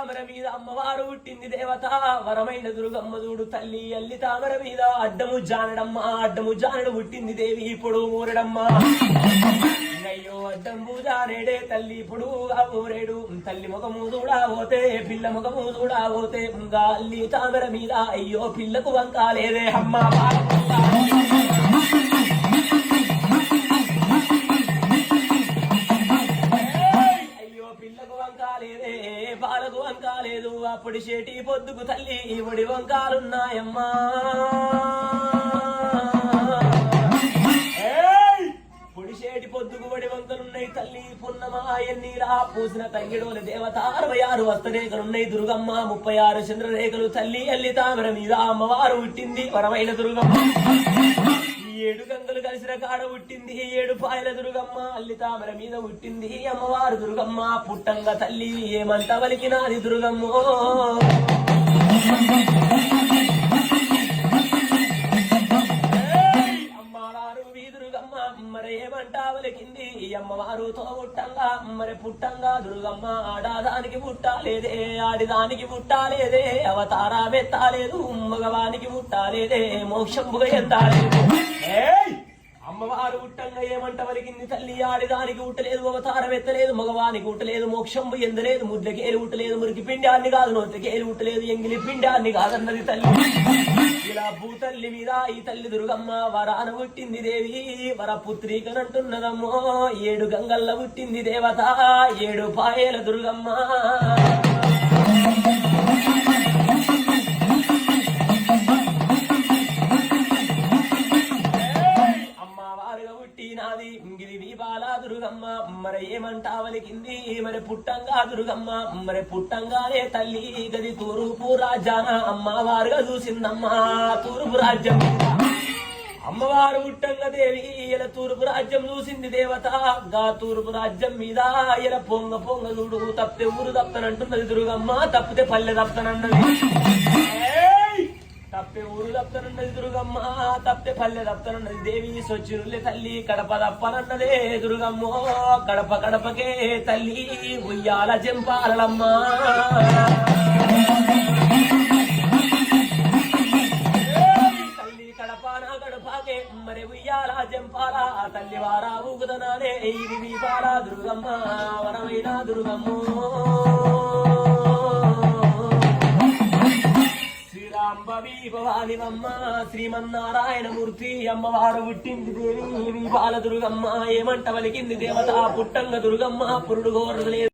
తామర మీద అమ్మవారు పుట్టింది దేవత వరమైన దుర్గమ్మ చూడు తల్లి అల్లి తామర మీద అడ్డము జానడమ్మ అడ్డము జానడు పుట్టింది దేవి ఇప్పుడు ఊరడమ్మ అయ్యో అడ్డంబు జానేడే తల్లి ఇప్పుడు ఊరేడు తల్లి ముఖము చూడబోతే పిల్ల ముఖము చూడబోతే అల్లి తామర మీద అయ్యో పిల్లకు వంకాలేదే అమ్మ పాలకు వంకాలేదు అప్పుడు చేటి పొద్దుకు తల్లి ఇవడి వంకాలున్నాయమ్మా పొడిసేటి పొద్దుకు వడి వంకలున్నాయి తల్లి పున్నమాయన్నీరా పూసిన తంగిడోల దేవత 66 హస్తరేఖలున్నాయి దుర్గమ్మ 36 చంద్రరేఖలు తల్లి అల్లి తామర మీద అమ్మవారు పుట్టింది వరమైన దుర్గమ్మ 7 గంగలు కలిసిన కాడ పుట్టింది 7 పాయల దుర్గమ్మ అల్లి తామర మీద పుట్టింది అమ్మవారు దుర్గమ్మ పుట్టంగా తల్లి ఏమంట వలికినాది దుర్గమ్మ అమ్మవారు దుర్గమ్మ మరి ఏమంట వలికింది అమ్మవారు తోముట్టంగా మరి పుట్టంగా దుర్గమ్మ ఆడాదానికి పుట్టాలేదే ఆడిదానికి పుట్టాలేదే అవతారా మెత్తాలేదు మగవానికి పుట్టాలేదే మోక్షంబుగా ఎంతాలేదు అమ్మవారు ఉట్టంగా ఏమంట వలికింది తల్లి ఆడిదానికి ఉట్టలేదు అవతారం ఎత్తలేదు మగవానికి ఉట్టలేదు మోక్షంబు ఎందలేదు ముద్రకేలు ఉట్టలేదు మురికి పిండాన్ని కాదు నోట్లకేలు ఉట్టలేదు ఎంగిలి పిండాన్ని కాదన్నది తల్లి ఇలా భూతల్లి మీద ఈ తల్లి దుర్గమ్మ వరాన పుట్టింది దేవి వరపుత్రికనంటున్నదమ్మో 7 గంగల్ల పుట్టింది దేవత 7 పాయల దుర్గమ్మ దుర్గమ్మ మరి ఏమంటా వలికింది మరి పుట్టంగా దుర్గమ్మ మరి పుట్టంగానే తల్లి గది తూర్పు రాజ్యాన అమ్మవారుగా చూసిందమ్మా తూర్పు రాజ్యం అమ్మవారు పుట్టంగా దేవి ఇలా తూర్పు రాజ్యం చూసింది దేవత గా తూర్పు రాజ్యం మీద ఇలా పొంగ పొంగ చూడు తప్పితే ఊరు తప్పనంటున్నది దుర్గమ్మ తప్పితే పల్లె తప్పనన్నది తప్పే ఊరు తప్పనన్నది దుర్గమ్మ తప్పే పల్లె తప్పనన్నది దేవి సొచ్చిరులే తల్లి కడప తప్పనన్నదే దుర్గమ్మ కడప కడపకే తల్లి ఉయ్యాల చెంపాలమ్మ తల్లి కడపాన కడపాకే మరి ఉయ్యాల చెంపాల తల్లి వారా ఊగుదనానే ఇది వీపాల దుర్గమ్మ వరమైన దుర్గమ్మ భవానివమ్మ శ్రీమన్నారాయణమూర్తి అమ్మవారు పుట్టింది దేవి బాల దుర్గమ్మ ఏమంట వలికింది దేవత పుట్టంగ దుర్గమ్మ పురుడు గోరలేదు